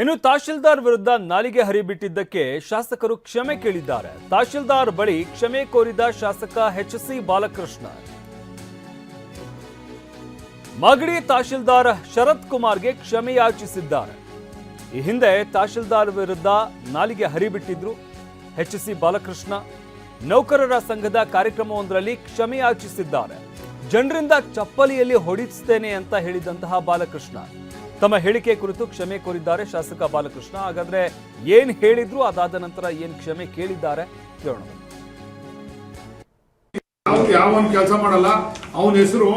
ಇನ್ನು ತಹಶೀಲ್ದಾರ್ ವಿರುದ್ಧ ನಾಲಿಗೆ ಹರಿಬಿಟ್ಟಿದ್ದಕ್ಕೆ ಶಾಸಕರು ಕ್ಷಮೆ ಕೇಳಿದ್ದಾರೆ. ತಹಶೀಲ್ದಾರ್ ಬಳಿ ಕ್ಷಮೆ ಕೋರಿದ ಶಾಸಕ ಎಚ್.ಸಿ. ಬಾಲಕೃಷ್ಣ ಮಾಗಡಿ ತಹಶೀಲ್ದಾರ್ ಶರತ್ ಕುಮಾರ್ಗೆ ಕ್ಷಮೆ ಯಾಚಿಸಿದ್ದಾರೆ. ಈ ಹಿಂದೆ ತಹಶೀಲ್ದಾರ್ ವಿರುದ್ಧ ನಾಲಿಗೆ ಹರಿಬಿಟ್ಟಿದ್ರು ಎಚ್.ಸಿ. ಬಾಲಕೃಷ್ಣ. ನೌಕರರ ಸಂಘದ ಕಾರ್ಯಕ್ರಮವೊಂದರಲ್ಲಿ ಕ್ಷಮೆ ಯಾಚಿಸಿದ್ದಾರೆ. ಜನರಿಂದ ಚಪ್ಪಲಿಯಲ್ಲಿ ಹೊಡಿಸ್ತೇನೆ ಅಂತ ಹೇಳಿದಂತಹ ಬಾಲಕೃಷ್ಣ ತಮ್ಮ ಹೇಳಿಕೆ ಕುರಿತು ಕ್ಷಮೆ ಕೋರಿದ್ದಾರೆ ಶಾಸಕ ಬಾಲಕೃಷ್ಣ. ಹಾಗಾದ್ರೆ ಏನ್ ಹೇಳಿದ್ರು, ಅದಾದ ನಂತರ ಏನ್ ಕ್ಷಮೆ ಕೇಳಿದ್ದಾರೆ ಕೇಳೋಣ. ಯಾವ ಕೆಲಸ ಮಾಡಲ್ಲ ಅವನ ಹೆಸರು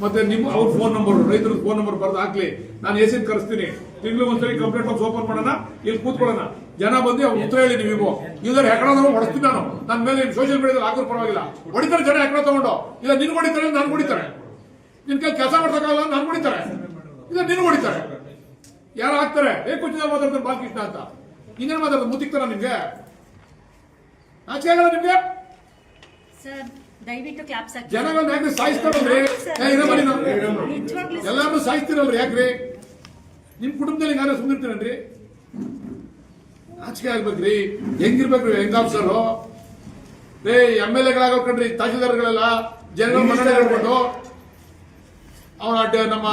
ಮತ್ತೆ ನಿಮ್ಮ ಅವ್ರ ಫೋನ್ ನಂಬರ್, ರೈತರ ಫೋನ್ ನಂಬರ್ ಬರ್ದು ಹಾಕ್ಲಿ. ನಾನು ಎಸಿನ ಕರೆಸ್ತೀನಿ. ತಿಂಗಳು ಒಂದ್ಸರಿ ಕಂಪ್ಲೇಂಟ್ ಬಾಕ್ಸ್ ಓಪನ್ ಮಾಡೋಣ, ಇಲ್ಲಿ ಕೂತ್ಕೊಳ್ಳೋಣ. ಜನ ಬಂದು ಅವ್ರು ಉತ್ತರ ಹೇಳಿ ನೀವು ಇಲ್ಲದ್ರೆ ಹೆಕಡೋದನ್ನು ಹೊಡಿಸ್ತೀನಿ ನಾನು. ನನ್ನ ಮೇಲೆ ಸೋಷಿಯಲ್ ಮೀಡಿಯಾದಲ್ಲಿ ಹಾಕೋರು ಪರವಾಗಿಲ್ಲ. ಹೊಡಿತಾರೆ ಜನ ಹೆಕಡ ತಗೊಂಡು. ಇಲ್ಲ ನಿನ್ ಹೊಡಿತಾರೆ, ನಾನು ಹೊಡಿತಾರೆ. ನಿನ್ ಕೈ ಕೆಲಸ ಮಾಡ್ಸಕ್ಕಾಗಲ್ಲ, ನಾನು ಹೊಡಿತಾರೆ. ಇಲ್ಲ ನಿನ್ ಹೊಡಿತಾರೆ. ಯಾರು ಹಾಕ್ತಾರೆ ಕುಚಿತ ಮಾತಾಡ್ತಾರೆ ಬಾಲಕೃಷ್ಣ ಅಂತ. ಇನ್ನೇನು ಮಾತಾಡ್ತಾರೆ ಮುತ್ತಿಕ್ತಾರ ನಿಮ್ಗೆ? ಆಚೆ ಆಗಲ್ಲ ನಿಮ್ಗೆ? ಜನಗಳನ್ನ ಯಾಕ್ರಿ ಸಾಯಿಸ್ತಾರಲ್ರಿ? ಎಲ್ಲಾರು ಸಾಯಿಸ್ತೀರಲ್ರಿ ಯಾಕ್ರಿ? ನಿಮ್ ಕುಟುಂಬದಲ್ಲಿ ಯಾರು ಸುಂದಿರ್ತೀರನ್ರಿ? ಆಚೆ ಆಗ್ಬೇಕ್ರಿ. ಹೆಂಗಿರ್ಬೇಕ್ರಿ ಹೆಂಗ್ ಆಫೀಸರ್ ರೇ? MLA-ಗಳಾಗೋಕಂಡ್ರಿ ತಹಶೀಲ್ದಾರ್ಗಳೆಲ್ಲ ಜನಗಳ ಮನ್ನಣೆ ಹೇಳ್ಕೊಂಡು. ಅವನ ನಮ್ಮ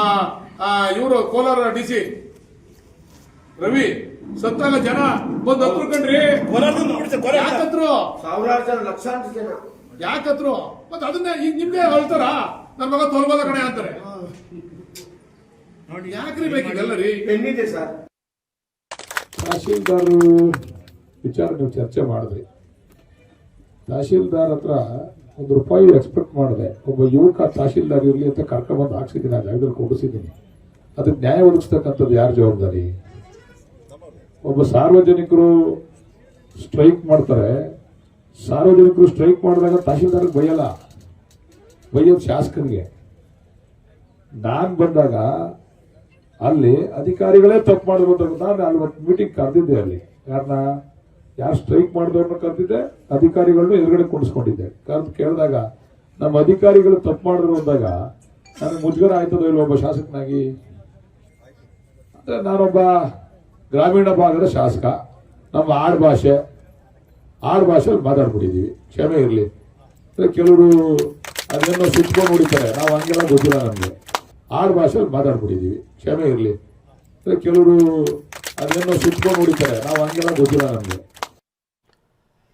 ಇವರು ಕೋಲಾರ DC ರವಿ ಸತ್ತಾಗ ಜನ ಬಂದು ಹತ್ರ ಕಂಡ್ರಿ. ಯಾಕತ್ರು? ಸಾವಿರಾರು ಜನ, ಲಕ್ಷಾಂತರ ಜನ ಯಾಕತ್ರು? ಮತ್ತೆ ಅದನ್ನ ಈಗ ನಿಮ್ಗೆ ಹೇಳ್ತಾರ ನನ್ನ ಮಗ ತೊಲಬೋದ ಕಣೆ ಅಂತಾರೆ. ನೋಡಿ ಯಾಕ್ರಿ ಬೇಕಿದೆಲ್ಲ ರೀ? ಎಲ್ಲಿದೆ ಸರ್ ತಹಶೀಲ್ದಾರ್ ವಿಚಾರ ನೀವು ಚರ್ಚೆ ಮಾಡಿದ್ರಿ. ತಹಶೀಲ್ದಾರ್ ಹತ್ರ ₹1 ಎಕ್ಸ್ಪೆಕ್ಟ್ ಮಾಡಿದೆ. ಒಬ್ಬ ಯುವಕ ತಹಶೀಲ್ದಾರ್ ಇರಲಿ ಅಂತ ಕರ್ಕೊಂಡ್ಬಂದು ಹಾಕ್ಸಿದ್ದೀನಿ, ಆ ಜಾಗದಲ್ಲಿ ಕೊಡಿಸಿದ್ದೀನಿ. ಅದಕ್ಕೆ ನ್ಯಾಯ ಒದಗಿಸ್ತಕ್ಕಂಥದ್ದು ಯಾರ ಜವಾಬ್ದಾರಿ? ಒಬ್ಬ ಸಾರ್ವಜನಿಕರು ಸ್ಟ್ರೈಕ್ ಮಾಡ್ತಾರೆ. ಸಾರ್ವಜನಿಕರು ಸ್ಟ್ರೈಕ್ ಮಾಡಿದಾಗ ತಹಶೀಲ್ದಾರ್ಗೆ ಬೈಯಲ್ಲ, ಬೈಯೋದು ಶಾಸಕರಿಗೆ. ನಾನು ಬಂದಾಗ ಅಲ್ಲಿ ಅಧಿಕಾರಿಗಳೇ ತಪ್ಪು ಮಾಡಿರೋದು. ನಾನು ಅಲ್ಲಿ ಒಂದು ಮೀಟಿಂಗ್ ಕರೆದಿದ್ದೆ. ಅಲ್ಲಿ ಯಾರನ್ನ, ಯಾರು ಸ್ಟ್ರೈಕ್ ಮಾಡಿದವ್ರನ್ನ ಕರೆದಿದ್ದೆ, ಅಧಿಕಾರಿಗಳನ್ನ ಎದುರುಗಡೆ ಕುಣಿಸ್ಕೊಂಡಿದ್ದೆ. ಕರೆದು ಕೇಳಿದಾಗ ನಮ್ಮ ಅಧಿಕಾರಿಗಳು ತಪ್ಪು ಮಾಡಿದ್ರು ಅಂದಾಗ ನನಗೆ ಮುಜುಗರ ಆಯ್ತದೋ ಇಲ್ಲ ಒಬ್ಬ ಶಾಸಕನಾಗಿ. ಅಂದ್ರೆ ನಾನೊಬ್ಬ ಗ್ರಾಮೀಣ ಭಾಗದ ಶಾಸಕ. ನಮ್ಮ ಆಡು ಭಾಷೆಯಲ್ಲಿ ಮಾತಾಡ್ಬಿಟ್ಟಿದ್ದೀವಿ, ಕ್ಷಮೆ ಇರಲಿ. ಕೆಲವರು ಅದನ್ನು ಸುಟ್ಕೊಂಡು ಹೊಡಿತಾರೆ, ನಾವು ಹಂಗೆಲ್ಲ ಗೊತ್ತಿಲ್ಲ ನಮಗೆ. ಆಡು ಭಾಷೆಯಲ್ಲಿ ಮಾತಾಡ್ಬಿಟ್ಟಿದ್ದೀವಿ, ಕ್ಷಮೆ ಇರಲಿ. ಕೆಲವರು ಅದನ್ನು ಸುಟ್ಕೊಂಡು ಹೊಡಿತಾರೆ, ನಾವು ಹಂಗೆಲ್ಲ ಗೊತ್ತಿಲ್ಲ ನಮಗೆ.